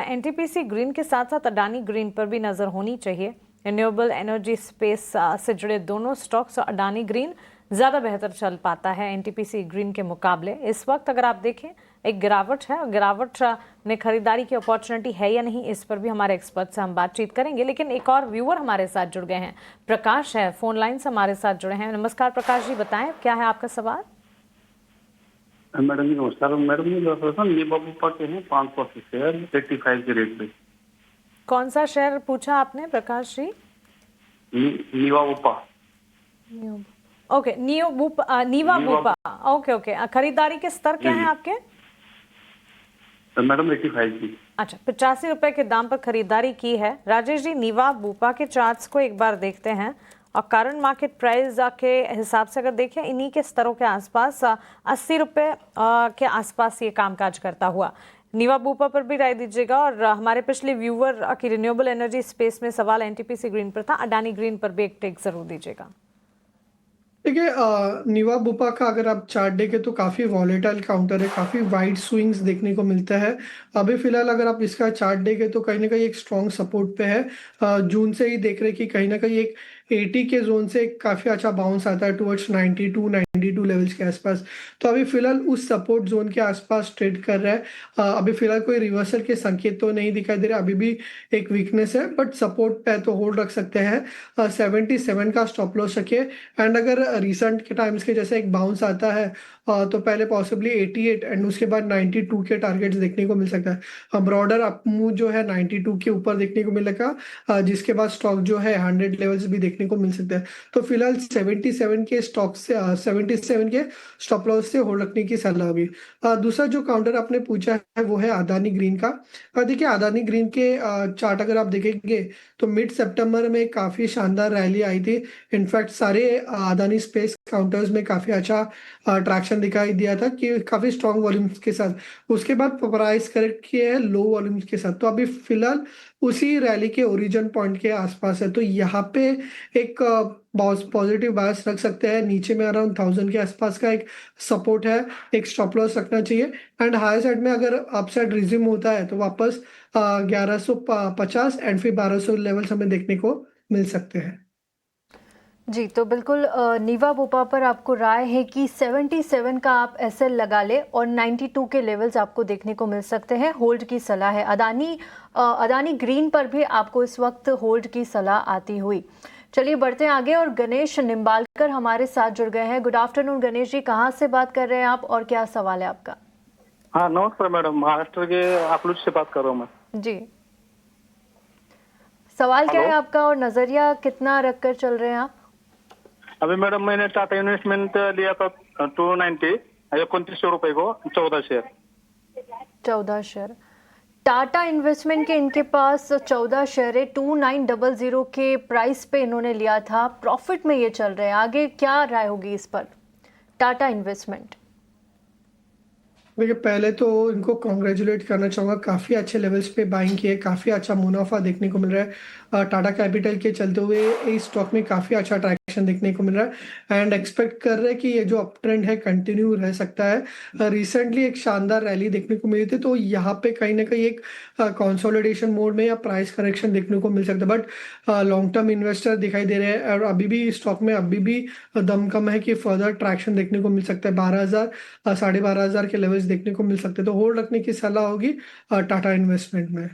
एनटीपीसी ग्रीन के साथ साथ अडानी ग्रीन पर भी नज़र होनी चाहिए। रिन्यूएबल एनर्जी स्पेस से जुड़े दोनों स्टॉक्स, अडानी ग्रीन ज़्यादा बेहतर चल पाता है एनटीपीसी ग्रीन के मुकाबले। इस वक्त अगर आप देखें एक गिरावट है, और गिरावट में खरीदारी की अपॉर्चुनिटी है या नहीं, इस पर भी हमारे एक्सपर्ट से हम बातचीत करेंगे। लेकिन एक और व्यूअर हमारे साथ जुड़ गए हैं, प्रकाश है, फोन लाइन से हमारे साथ जुड़े हैं। नमस्कार प्रकाश जी, बताएं क्या है आपका सवाल? मैडम जी नमस्कार। मैडम जी नीवा बुपा के हैं 500 शेयर 85 के रेट पे। कौन सा शेयर पूछा आपने Prakash ji? Niva Bupa. Okay, Niva Bupa. Okay okay, खरीदारी के स्तर क्या है आपके? मैडम 85 की। अच्छा, 85 रुपए के दाम पर खरीदारी की है। राजेश जी, नीवा बुपा के चार्ट्स को एक बार देखते हैं और करंट मार्केट प्राइस के हिसाब से अगर देखें इन्हीं के स्तरों के आसपास 80 रुपए के आसपास ये कामकाज करता हुआ। नीवा बुपा पर भी राय दीजिएगा। और हमारे पिछले व्यूअर की रिन्यूएबल एनर्जी स्पेस में सवाल एनटीपीसी ग्रीन पर था, अडानी ग्रीन पर भी एक टेक जरूर दीजिएगा। देखिए, नीवा बुपा का अगर आप चार्ट देखें तो काफ़ी वॉलेटाइल काउंटर है, काफ़ी वाइड स्विंग्स देखने को मिलता है। अभी फिलहाल अगर आप इसका चार्ट देखें तो कहीं ना कहीं एक स्ट्रॉन्ग सपोर्ट पे है। जून से ही देख रहे कि कहीं ना कहीं एक 80 के जोन से काफ़ी अच्छा बाउंस आता है टुवर्ड्स 92 लेवल्स के आसपास। तो अभी फिलहाल उस सपोर्ट जोन के आसपास ट्रेड कर रहा है। अभी फिलहाल कोई रिवर्सल के संकेत तो नहीं दिखाई दे रहे, अभी भी एक वीकनेस है, बट सपोर्ट पे तो होल्ड रख सकते हैं। 77 का स्टॉप लॉस रखिए एंड अगर रिसेंट के टाइम्स के जैसे एक बाउंस आता है तो पहले पॉसिबली 88 एंड उसके बाद 92 के टारगेट्स देखने को मिल सकता है। ब्रॉडर अप मूव जो है 92 के ऊपर देखने को मिलेगा, जिसके बाद स्टॉक जो है 100 लेवल्स भी देखने को मिल सकता है। तो फिलहाल 77 के स्टॉक से 77 के स्टॉप लॉस से होल्ड रखने की सलाह होगी। दूसरा जो काउंटर आपने पूछा है वो है अदानी ग्रीन का। देखिए, अदानी ग्रीन के चार्ट अगर आप देखेंगे तो मिड सितंबर में काफी शानदार रैली आई थी। इनफैक्ट सारे अदानी स्पेस काउंटर्स में काफी अच्छा ट्रैक्शन दिखाई दिया था कि काफी स्ट्रॉन्ग वॉल्यूम्स के साथ। उसके बाद प्राइस करेक्ट किए हैं लो वॉल्यूम्स के साथ, तो अभी फिलहाल उसी रैली के ओरिजिन पॉइंट के आसपास है। तो यहाँ पे एक पॉजिटिव बायस रख सकते हैं। नीचे में अराउंड 1000 के आसपास का एक सपोर्ट है, एक स्टॉप लॉस रखना चाहिए एंड हायर साइड में अगर अपसाइड रिज्यूम होता है तो वापस 1150 एंड फिर 1200 लेवल्स हमें देखने को मिल सकते हैं। जी, तो बिल्कुल नीवा बुपा पर आपको राय है कि 77 का आप एसएल लगा ले और 92 के लेवल्स आपको देखने को मिल सकते हैं। होल्ड की सलाह है। अदानी ग्रीन पर भी आपको इस वक्त होल्ड की सलाह आती हुई। चलिए बढ़ते हैं आगे और गणेश निम्बालकर हमारे साथ जुड़ गए हैं। गुड आफ्टरनून गणेश जी, कहाँ से बात कर रहे हैं आप और क्या सवाल है आपका? हाँ नमस्कार मैडम, महाराष्ट्र के अकलूज से बात कर रहा हूँ मैं। जी, सवाल क्या है आपका और नजरिया कितना रखकर चल रहे हैं आप? अभी मैडम मैंने टाटा इन्वेस्टमेंट लिया था 290 2900 रुपए को 14 शेयर। टाटा इन्वेस्टमेंट के इनके पास 14 शेयर 2900 के प्राइस पे इन्होंने लिया था, प्रॉफिट में ये चल रहे हैं। आगे क्या राय होगी इस पर टाटा इन्वेस्टमेंट? देखिए, पहले तो इनको कॉन्ग्रेचुलेट करना चाहूँगा, काफ़ी अच्छे लेवल्स पे बाइंग किए, काफ़ी अच्छा मुनाफा देखने को मिल रहा है। टाटा कैपिटल के चलते हुए इस स्टॉक में काफ़ी अच्छा ट्रैक्शन देखने को मिल रहा है एंड एक्सपेक्ट कर रहे हैं कि ये जो अप ट्रेंड है कंटिन्यू रह सकता है। रिसेंटली एक शानदार रैली देखने को मिली थी, तो यहाँ पे कहीं ना कहीं एक कंसोलिडेशन मोड में या प्राइस करेक्शन देखने को मिल सकता है, बट लॉन्ग टर्म इन्वेस्टर दिखाई दे रहे हैं और अभी भी स्टॉक में अभी भी दम कम है कि फर्दर ट्रैक्शन देखने को मिल सकता है। 12,000 12,500 के लेवल्स देखने को मिल सकते हैं, तो होल्ड रखने की सलाह होगी टाटा इन्वेस्टमेंट में।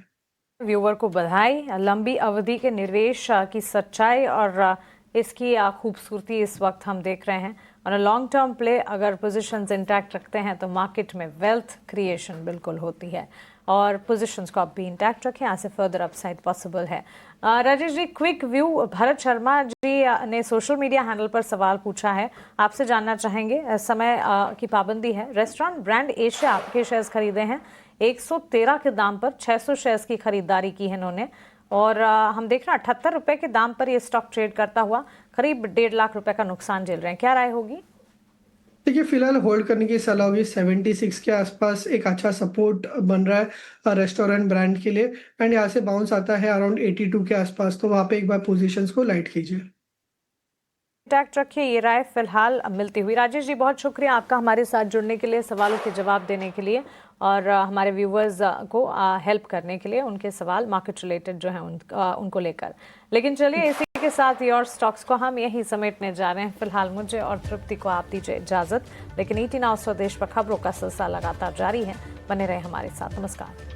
व्यूअर को बधाई, लंबी अवधि के निवेश की सच्चाई और इसकी खूबसूरती इस वक्त हम देख रहे हैं। और लॉन्ग टर्म प्ले अगर पोजीशंस इंटैक्ट रखते हैं तो मार्केट में वेल्थ क्रिएशन बिल्कुल होती है और पोजीशंस को आप भी इंटैक्ट रखें, यहाँ से फर्दर अपसाइड पॉसिबल है। Rajesh ji, quick view. भरत शर्मा जी ने सोशल मीडिया हैंडल पर सवाल पूछा है, आपसे जानना चाहेंगे, समय की पाबंदी है, रेस्टोरेंट ब्रांड एशिया के शेयर्स खरीदे हैं 113 के दाम पर, 600 शेयर्स की खरीदारी की है इन्होंने और हम देख रहे हैं 78 रुपए के दाम पर ये स्टॉक ट्रेड करता हुआ करीब 1.5 लाख रुपए का नुकसान झेल रहे हैं, क्या राय होगी? देखिए, फिलहाल होल्ड करने की सलाह होगी। 76 के आसपास एक अच्छा सपोर्ट बन रहा है रेस्टोरेंट ब्रांड के लिए एंड यहाँ से बाउंस आता है अराउंड 82 के आसपास, तो वहाँ पे एक बार पोजीशंस को लाइट कीजिए, इंटैक्ट रखिए। ये राय फिलहाल मिलती हुई। राजेश जी, बहुत शुक्रिया आपका हमारे साथ जुड़ने के लिए, सवालों के जवाब देने के लिए और हमारे व्यूवर्स को हेल्प करने के लिए, उनके सवाल मार्केट रिलेटेड जो हैं उनको लेकर। लेकिन चलिए, इसी के साथ योर स्टॉक्स को हम यही समेटने जा रहे हैं। फिलहाल मुझे और तृप्ति को आप दीजिए इजाजत, लेकिन ईटी नाउ स्वदेश पर खबरों का सिलसिला लगातार जारी है। बने रहे हमारे साथ। नमस्कार।